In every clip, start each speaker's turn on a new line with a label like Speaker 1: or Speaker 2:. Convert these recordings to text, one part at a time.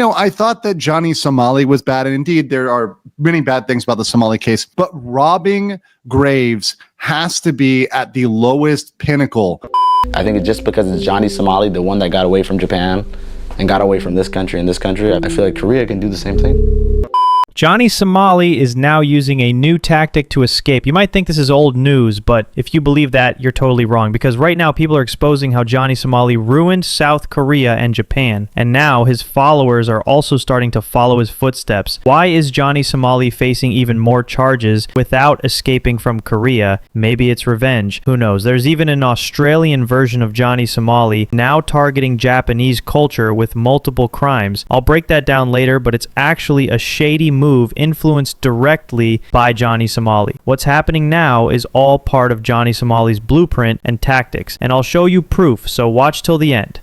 Speaker 1: I thought that Johnny Somali was bad, and indeed there are many bad things about the Somali case, but robbing graves has to be at the lowest pinnacle.
Speaker 2: I think it's just because it's Johnny Somali, the one that got away from Japan and got away from this country and this country. I feel like Korea can do the same thing.
Speaker 3: Johnny Somali is now using a new tactic to escape. You might think this is old news, but if you believe that, you're totally wrong, because right now people are exposing how Johnny Somali ruined South Korea and Japan, and now his followers are also starting to follow his footsteps. Why is Johnny Somali facing even more charges without escaping from Korea? Maybe it's revenge. Who knows? There's even an Australian version of Johnny Somali now targeting Japanese culture with multiple crimes. I'll break that down later, but it's actually a shady move influenced directly by Johnny Somali. What's happening now is all part of Johnny Somali's blueprint and tactics, and I'll show you proof, so watch till the end.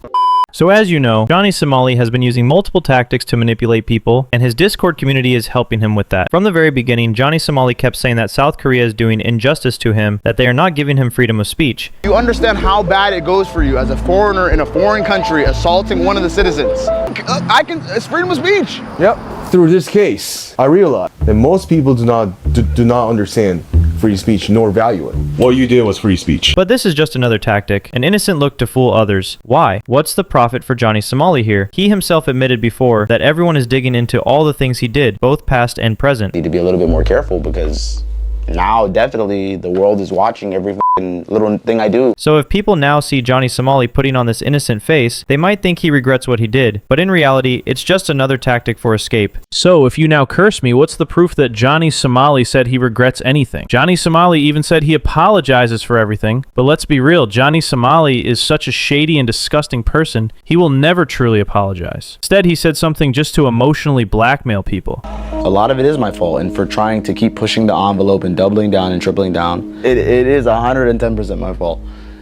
Speaker 3: So as you know, Johnny Somali has been using multiple tactics to manipulate people, and his Discord community is helping him with that. From the very beginning, Johnny Somali kept saying that South Korea is doing injustice to him, that they are not giving him freedom of speech.
Speaker 4: You understand how bad it goes for you as a foreigner in a foreign country assaulting one of the citizens. It's freedom of speech.
Speaker 5: Yep. Through this case, I realized that most people do not understand free speech nor value it.
Speaker 6: What you did was free speech.
Speaker 3: But this is just another tactic, an innocent look to fool others. Why? What's the profit for Johnny Somali here? He himself admitted before that everyone is digging into all the things he did, both past and present.
Speaker 2: Need to be a little bit more careful because now definitely the world is watching every little thing I do.
Speaker 3: So if people now see Johnny Somali putting on this innocent face, they might think he regrets what he did, but in reality, it's just another tactic for escape.
Speaker 7: So if you now curse me, what's the proof that Johnny Somali said he regrets anything? Johnny Somali even said he apologizes for everything, but let's be real, Johnny Somali is such a shady and disgusting person, he will never truly apologize. Instead, he said something just to emotionally blackmail people.
Speaker 2: A lot of it is my fault, and for trying to keep pushing the envelope and doubling down and tripling down, it is 110% my fault.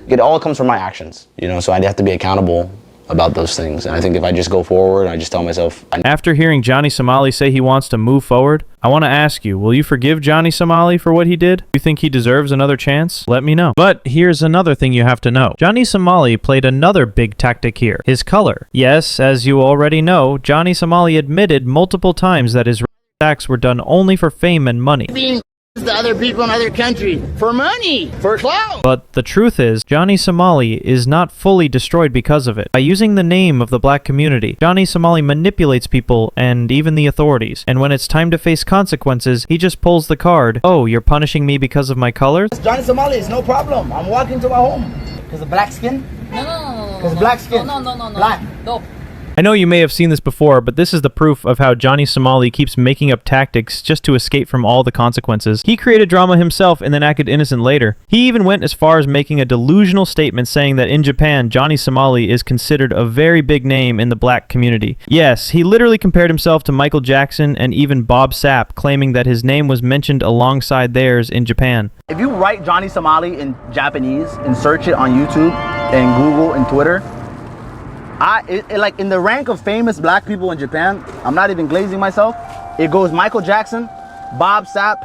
Speaker 2: It all comes from my actions, so I'd have to be accountable about those things. And I think if I just go forward, I just tell myself...
Speaker 3: After hearing Johnny Somali say he wants to move forward, I want to ask you, will you forgive Johnny Somali for what he did? Do you think he deserves another chance? Let me know. But here's another thing you have to know. Johnny Somali played another big tactic here, his color. Yes, as you already know, Johnny Somali admitted multiple times that his acts were done only for fame and money.
Speaker 4: To other people in other countries for money, for clout.
Speaker 3: But the truth is, Johnny Somali is not fully destroyed because of it. By using the name of the black community, Johnny Somali manipulates people and even the authorities. And when it's time to face consequences, he just pulls the card. Oh, you're punishing me because of my colors?
Speaker 8: Johnny Somali is no problem. I'm walking to my home. Because of black skin? No. Because black skin? No. Black. No.
Speaker 3: I know you may have seen this before, but this is the proof of how Johnny Somali keeps making up tactics just to escape from all the consequences. He created drama himself and then acted innocent later. He even went as far as making a delusional statement saying that in Japan, Johnny Somali is considered a very big name in the black community. Yes, he literally compared himself to Michael Jackson and even Bob Sapp, claiming that his name was mentioned alongside theirs in Japan.
Speaker 4: If you write Johnny Somali in Japanese and search it on YouTube and Google and Twitter, like in the rank of famous black people in Japan, I'm not even glazing myself, it goes Michael Jackson, Bob Sapp,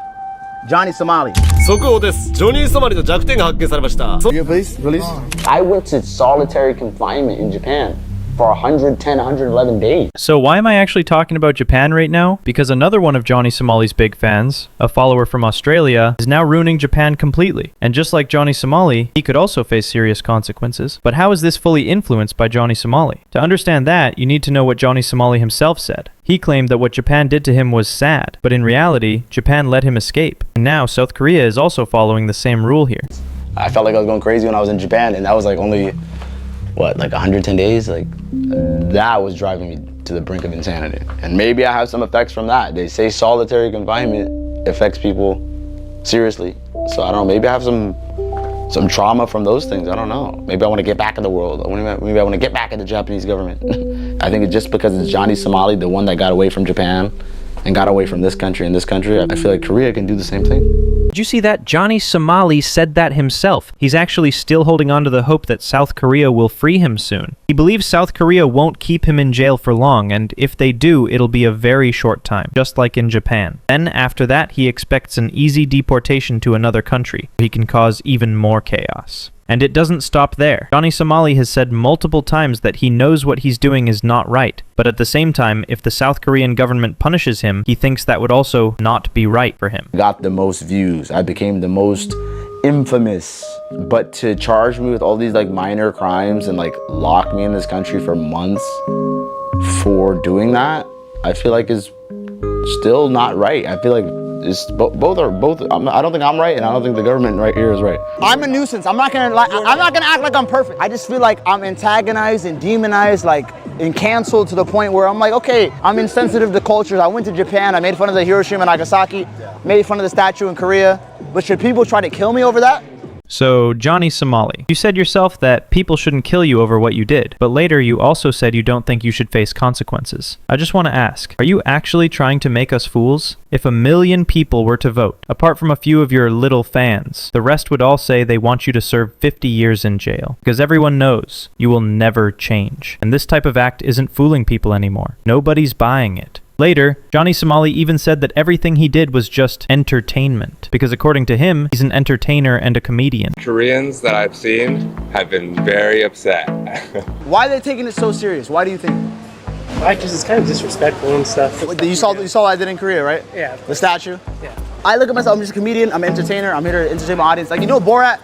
Speaker 4: Johnny Somali.
Speaker 9: 速報です。ジョニー・ソマリの弱点が発見されました。
Speaker 4: Please, release.
Speaker 2: I went to solitary confinement in Japan for 110, 111 days.
Speaker 3: So why am I actually talking about Japan right now? Because another one of Johnny Somali's big fans, a follower from Australia, is now ruining Japan completely. And just like Johnny Somali, he could also face serious consequences. But how is this fully influenced by Johnny Somali? To understand that, you need to know what Johnny Somali himself said. He claimed that what Japan did to him was sad, but in reality, Japan let him escape. And now South Korea is also following the same rule here.
Speaker 2: I felt like I was going crazy when I was in Japan, and that was like only, like 110 days? Like, that was driving me to the brink of insanity. And maybe I have some effects from that. They say solitary confinement affects people seriously. So I don't know, maybe I have some trauma from those things. I don't know. Maybe I want to get back in the world. Maybe I want to get back at the Japanese government. I think it's just because it's Johnny Somali, the one that got away from Japan and got away from this country and this country. I feel like Korea can do the same thing.
Speaker 3: Did you see that? Johnny Somali said that himself. He's actually still holding on to the hope that South Korea will free him soon. He believes South Korea won't keep him in jail for long, and if they do, it'll be a very short time, just like in Japan. Then, after that, he expects an easy deportation to another country. He can cause even more chaos. And it doesn't stop there. Johnny Somali has said multiple times that he knows what he's doing is not right, but at the same time, if the South Korean government punishes him, he thinks that would also not be right for him.
Speaker 2: Got the most views. I became the most infamous. But to charge me with all these like minor crimes and like lock me in this country for months for doing that, I feel like is still not right. I feel like it's both. I don't think I'm right, and I don't think the government right here is right.
Speaker 4: I'm a nuisance. I'm not gonna act like I'm perfect. I just feel like I'm antagonized and demonized, like, and canceled to the point where I'm like, okay, I'm insensitive to cultures. I went to Japan. I made fun of the Hiroshima and Nagasaki. Made fun of the statue in Korea. But should people try to kill me over that?
Speaker 3: So, Johnny Somali, you said yourself that people shouldn't kill you over what you did, but later you also said you don't think you should face consequences. I just want to ask, are you actually trying to make us fools? If 1 million people were to vote, apart from a few of your little fans, the rest would all say they want you to serve 50 years in jail, because everyone knows you will never change. And this type of act isn't fooling people anymore. Nobody's buying it. Later, Johnny Somali even said that everything he did was just entertainment, because according to him, he's an entertainer and a comedian.
Speaker 6: Koreans that I've seen have been very upset.
Speaker 4: Why are they taking it so serious? Why do you think?
Speaker 10: Because it's kind of disrespectful and stuff.
Speaker 4: You saw what I did in Korea, right?
Speaker 10: Yeah.
Speaker 4: The statue?
Speaker 10: Yeah.
Speaker 4: I look at myself, I'm just a comedian, I'm an entertainer, I'm here to entertain my audience. Like, you know Borat?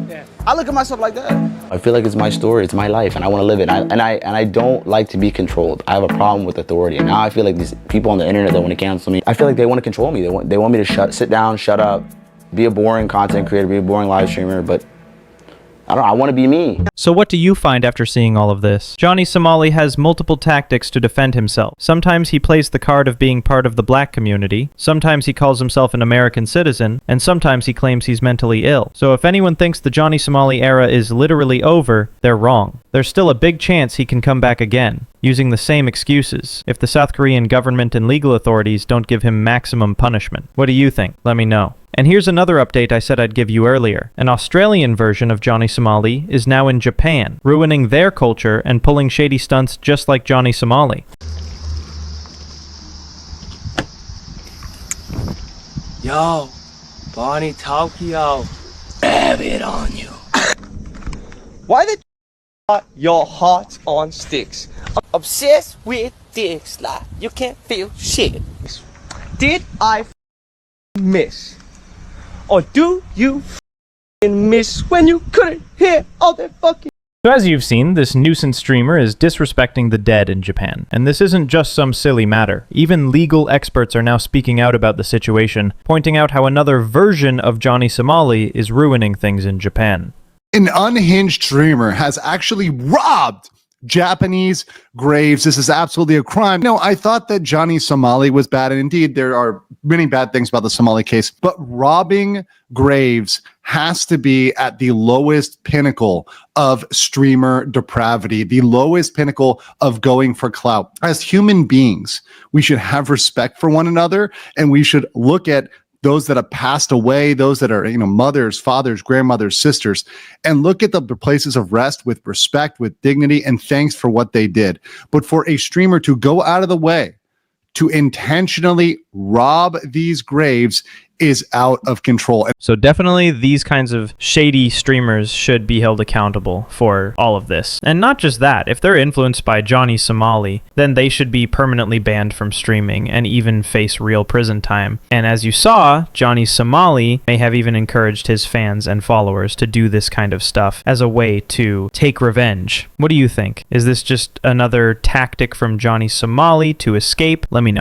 Speaker 10: Yeah.
Speaker 4: I look at myself like that.
Speaker 2: I feel like it's my story, it's my life, and I want to live it. And I don't like to be controlled. I have a problem with authority. And now I feel like these people on the internet that want to cancel me, I feel like they want to control me. They want me to sit down, shut up, be a boring content creator, be a boring live streamer, but I want to be me.
Speaker 3: So what do you find after seeing all of this? Johnny Somali has multiple tactics to defend himself. Sometimes he plays the card of being part of the black community, sometimes he calls himself an American citizen, and sometimes he claims he's mentally ill. So if anyone thinks the Johnny Somali era is literally over, they're wrong. There's still a big chance he can come back again, using the same excuses, if the South Korean government and legal authorities don't give him maximum punishment. What do you think? Let me know. And here's another update I said I'd give you earlier. An Australian version of Johnny Somali is now in Japan, ruining their culture and pulling shady stunts just like Johnny Somali.
Speaker 10: Yo, Bonnie Tokyo. Have it on you. Why the your heart's on sticks? Obsessed with dicks like you can't feel shit. Did I miss? Or do you miss when you couldn't hear all that fucking...
Speaker 7: So as you've seen, this nuisance streamer is disrespecting the dead in Japan. And this isn't just some silly matter. Even legal experts are now speaking out about the situation, pointing out how another version of Johnny Somali is ruining things in Japan.
Speaker 1: An unhinged streamer has actually robbed Japanese graves. This is absolutely a crime. No, I thought that Johnny Somali was bad, and indeed there are many bad things about the Somali case, but robbing graves has to be at the lowest pinnacle of streamer depravity, the lowest pinnacle of going for clout. As human beings, we should have respect for one another, and we should look at those that have passed away, those that are, mothers, fathers, grandmothers, sisters, and look at the places of rest with respect, with dignity, and thanks for what they did. But for a streamer to go out of the way to intentionally rob these graves is out of control.
Speaker 3: So definitely these kinds of shady streamers should be held accountable for all of this. And not just that, if they're influenced by Johnny Somali, then they should be permanently banned from streaming and even face real prison time. And as you saw, Johnny Somali may have even encouraged his fans and followers to do this kind of stuff as a way to take revenge. What do you think? Is this just another tactic from Johnny Somali to escape? Let me know.